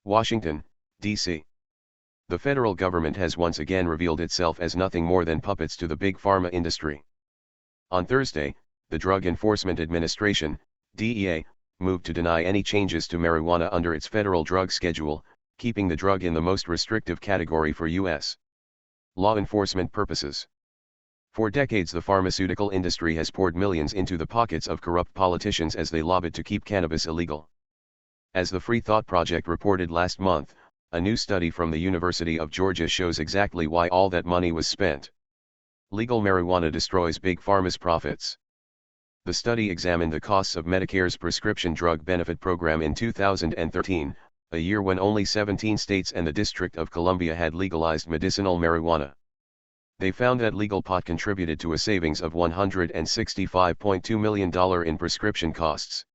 Washington, D.C. The federal government has once again revealed itself as nothing more than puppets to the big pharma industry. On Thursday, the Drug Enforcement Administration, DEA, moved to deny any changes to marijuana under its federal drug schedule, keeping the drug in the most restrictive category for U.S. law enforcement purposes. For decades, the pharmaceutical industry has poured millions into the pockets of corrupt politicians as they lobbied to keep cannabis illegal. As the Free Thought Project reported last month, a new study from the University of Georgia shows exactly why all that money was spent. Legal marijuana destroys big pharma's profits. The study examined the costs of Medicare's prescription drug benefit program in 2013, a year when only 17 states and the District of Columbia had legalized medicinal marijuana. They found that legal pot contributed to a savings of $165.2 million in prescription costs.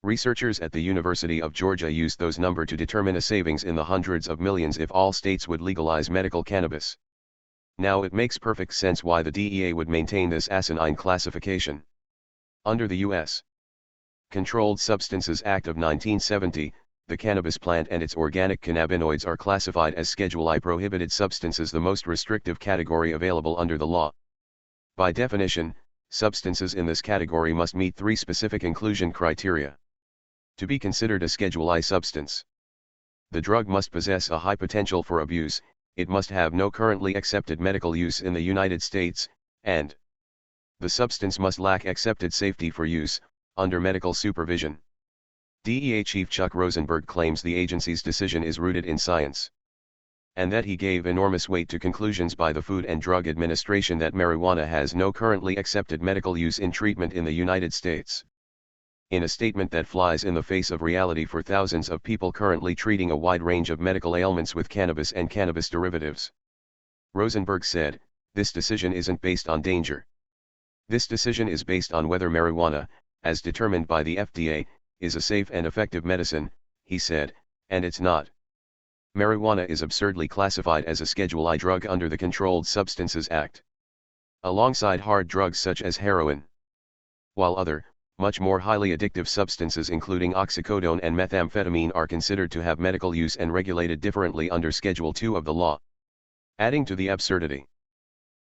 Researchers at the University of Georgia used those numbers to determine a savings in the hundreds of millions if all states would legalize medical cannabis. Now it makes perfect sense why the DEA would maintain this asinine classification. Under the U.S. Controlled Substances Act of 1970, the cannabis plant and its organic cannabinoids are classified as Schedule I prohibited substances, the most restrictive category available under the law. By definition, substances in this category must meet 3 specific inclusion criteria. To be considered a Schedule I substance, the drug must possess a high potential for abuse, it must have no currently accepted medical use in the United States, and the substance must lack accepted safety for use, under medical supervision. DEA Chief Chuck Rosenberg claims the agency's decision is rooted in science, and that he gave enormous weight to conclusions by the Food and Drug Administration that marijuana has no currently accepted medical use in treatment in the United States. In a statement that flies in the face of reality for thousands of people currently treating a wide range of medical ailments with cannabis and cannabis derivatives, Rosenberg said, "This decision isn't based on danger. This decision is based on whether marijuana, as determined by the FDA, is a safe and effective medicine," he said, "and it's not. Marijuana is absurdly classified as a Schedule I drug under the Controlled Substances Act, alongside hard drugs such as heroin. While other, much more highly addictive substances including oxycodone and methamphetamine are considered to have medical use and regulated differently under Schedule II of the law." Adding to the absurdity,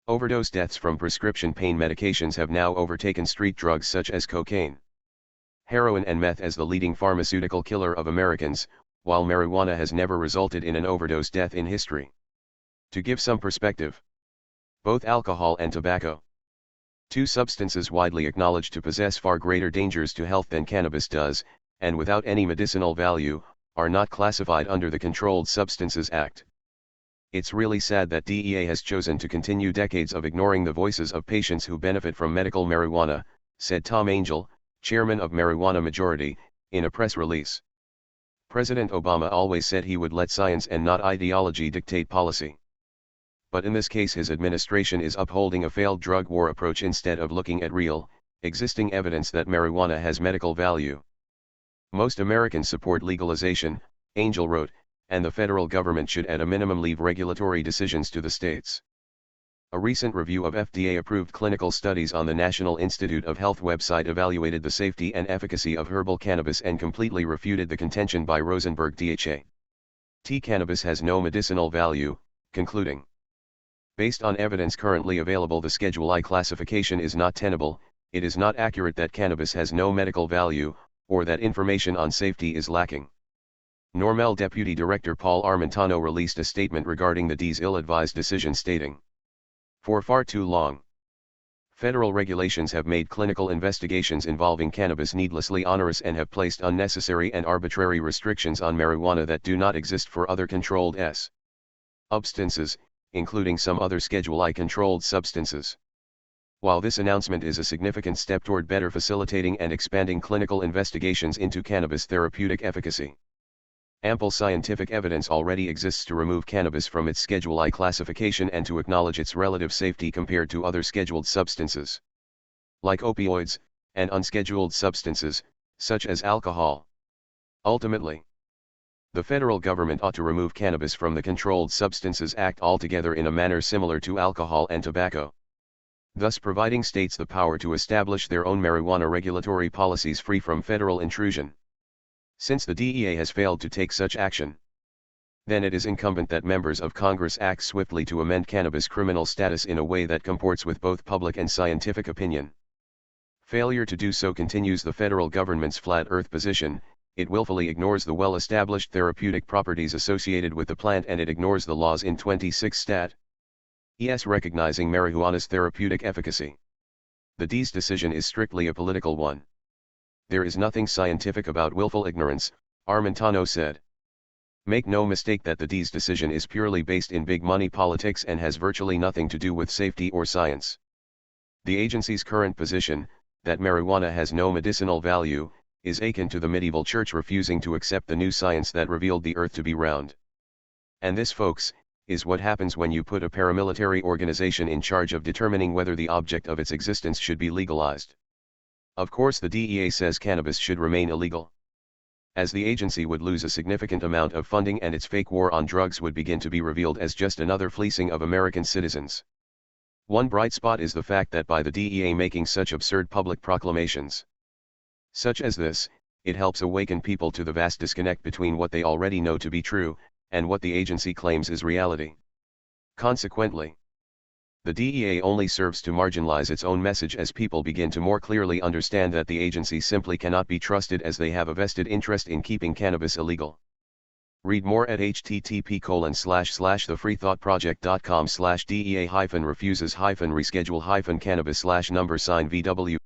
overdose deaths from prescription pain medications have now overtaken street drugs such as cocaine, heroin and meth as the leading pharmaceutical killer of Americans, while marijuana has never resulted in an overdose death in history. To give some perspective, both alcohol and tobacco, 2 substances widely acknowledged to possess far greater dangers to health than cannabis does, and without any medicinal value, are not classified under the Controlled Substances Act. It's really sad that DEA has chosen to continue decades of ignoring the voices of patients who benefit from medical marijuana, said Tom Angel, chairman of Marijuana Majority, in a press release. President Obama always said he would let science and not ideology dictate policy. But in this case his administration is upholding a failed drug war approach instead of looking at real, existing evidence that marijuana has medical value. Most Americans support legalization, Angel wrote, and the federal government should at a minimum leave regulatory decisions to the states. A recent review of FDA-approved clinical studies on the National Institute of Health website evaluated the safety and efficacy of herbal cannabis and completely refuted the contention by Rosenberg DHA. Cannabis has no medicinal value, concluding, "Based on evidence currently available, the Schedule I classification is not tenable. It is not accurate that cannabis has no medical value, or that information on safety is lacking." NORML Deputy Director Paul Armentano released a statement regarding the DEA's ill-advised decision stating, "For far too long, federal regulations have made clinical investigations involving cannabis needlessly onerous and have placed unnecessary and arbitrary restrictions on marijuana that do not exist for other controlled substances, including some other Schedule I controlled substances." While this announcement is a significant step toward better facilitating and expanding clinical investigations into cannabis therapeutic efficacy, ample scientific evidence already exists to remove cannabis from its Schedule I classification and to acknowledge its relative safety compared to other scheduled substances, like opioids, and unscheduled substances, such as alcohol. Ultimately, the federal government ought to remove cannabis from the Controlled Substances Act altogether in a manner similar to alcohol and tobacco, thus providing states the power to establish their own marijuana regulatory policies free from federal intrusion. Since the DEA has failed to take such action, then it is incumbent that members of Congress act swiftly to amend cannabis criminal status in a way that comports with both public and scientific opinion. Failure to do so continues the federal government's flat earth position. It willfully ignores the well-established therapeutic properties associated with the plant, and it ignores the laws in 26 stat. ES recognizing marijuana's therapeutic efficacy. The D's decision is strictly a political one. There is nothing scientific about willful ignorance, Armentano said. Make no mistake that the D's decision is purely based in big money politics and has virtually nothing to do with safety or science. The agency's current position, that marijuana has no medicinal value, is akin to the medieval church refusing to accept the new science that revealed the earth to be round. And this, folks, is what happens when you put a paramilitary organization in charge of determining whether the object of its existence should be legalized. Of course, the DEA says cannabis should remain illegal. As the agency would lose a significant amount of funding and its fake war on drugs would begin to be revealed as just another fleecing of American citizens. One bright spot is the fact that by the DEA making such absurd public proclamations such as this, it helps awaken people to the vast disconnect between what they already know to be true, and what the agency claims is reality. Consequently, the DEA only serves to marginalize its own message as people begin to more clearly understand that the agency simply cannot be trusted, as they have a vested interest in keeping cannabis illegal. Read more at http://thefreethoughtproject.com/DEA-refuses-reschedule-cannabis/$VW